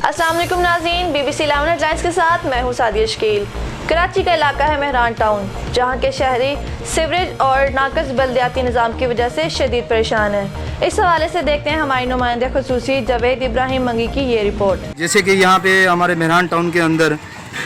अस्सलाम वालेकुम नाज़रीन, BBC 11 हेडलाइंस के साथ मैं हूँ सादिया शकील। कराची का इलाका है मेहरान टाउन, जहाँ के शहरी सीवरेज और नाकस बल्दियाती निज़ाम की वजह से शदीद परेशान है। इस हवाले से देखते हैं हमारी नुमाइंदे खुसूसी जावेद इब्राहिम मंगी की ये रिपोर्ट। जैसे कि यहाँ पे हमारे मेहरान टाउन के अंदर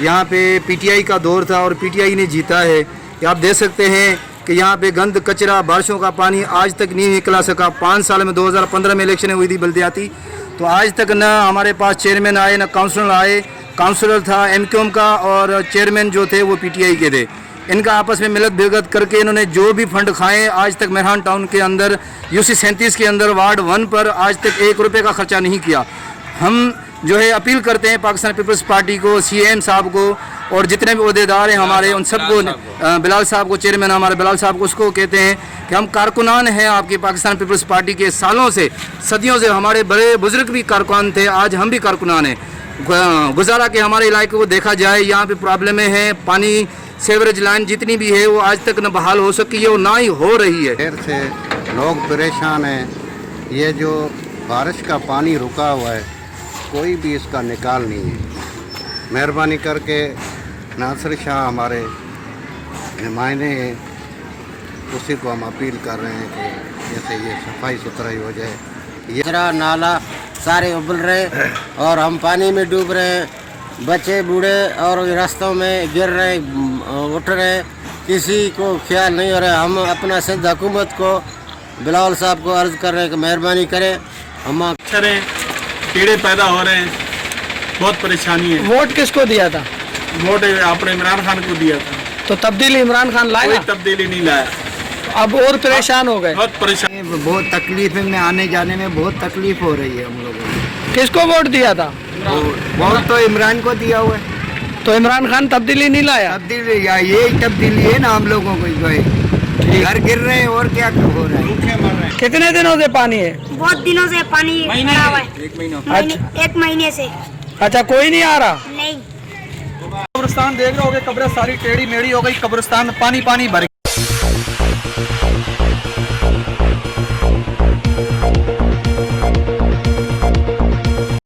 यहाँ पे PTI का दौर था और PTI ने जीता है। आप देख सकते हैं कि यहाँ पे गंद कचरा बारिशों का पानी आज तक नहीं निकला सका। 5 साल में 2015 में इलेक्शन हुई थी बल्दियाती, तो आज तक ना हमारे पास चेयरमैन आए ना काउंसलर आए। काउंसलर था MQM का और चेयरमैन जो थे वो PTI के थे। इनका आपस में मिलत भिगत करके इन्होंने जो भी फंड खाए आज तक मेहरान टाउन के अंदर UC 37 के अंदर वार्ड 1 पर आज तक 1 रुपये का खर्चा नहीं किया। हम जो है अपील करते हैं पाकिस्तान पीपल्स पार्टी को, CM साहब को और जितने भी अहदेदार हैं हमारे उन सबको, बिलाल साहब को, चेयरमैन हमारे बिलाल साहब को, उसको कहते हैं कि हम कारकुनान हैं आपकी पाकिस्तान पीपल्स पार्टी के। सालों से सदियों से हमारे बड़े बुजुर्ग भी कारकुनान थे, आज हम भी कारकुनान हैं। गुजारा के हमारे इलाके को देखा जाए, यहाँ पे प्रॉब्लमें हैं। पानी सीवरेज लाइन जितनी भी है वो आज तक न बहाल हो सकी है और ना ही हो रही है। देर से लोग परेशान हैं। ये जो बारिश का पानी रुका हुआ है कोई भी इसका निकाल नहीं है। मेहरबानी करके नासिर शाह हमारे नुमाइंदे हैं, उसी को हम अपील कर रहे हैं कि जैसे ये सफाई सुथराई हो जाए। ये नाला सारे उबल रहे और हम पानी में डूब रहे हैं। बच्चे बूढ़े और रास्तों में गिर रहे, उठ रहे, किसी को ख्याल नहीं हो रहा। हम अपना सिंध हुकूमत को, बिलाल साहब को अर्ज़ कर रहे हैं कि मेहरबानी करें। हम अक्षरें कीड़े पैदा हो रहे हैं, बहुत परेशानी है। वोट किसको दिया था? वोट आपने इमरान खान को दिया था, तो तब्दीली इमरान खान लाया? कोई तब्दीली नहीं लाया। अब और परेशान हो गए। बहुत परेशान, बहुत तकलीफ में आने जाने में बहुत तकलीफ हो रही है हम लोगों को। किसको वोट दिया था? वोट तो इमरान को दिया हुआ है। तो इमरान खान तब्दीली नहीं लाया? तब्दीली या ये तब्दीली है ना हम लोगों को, जो है घर गिर रहे हैं और क्या हो रहा है। कितने दिनों से पानी है? बहुत दिनों से पानी भरा हुआ है। एक महीने से। अच्छा, कोई नहीं आ रहा? नहीं। कब्रिस्तान देख रहे होगे, कब्रें सारी टेढ़ी मेढ़ी हो गई, कब्रिस्तान में पानी पानी भर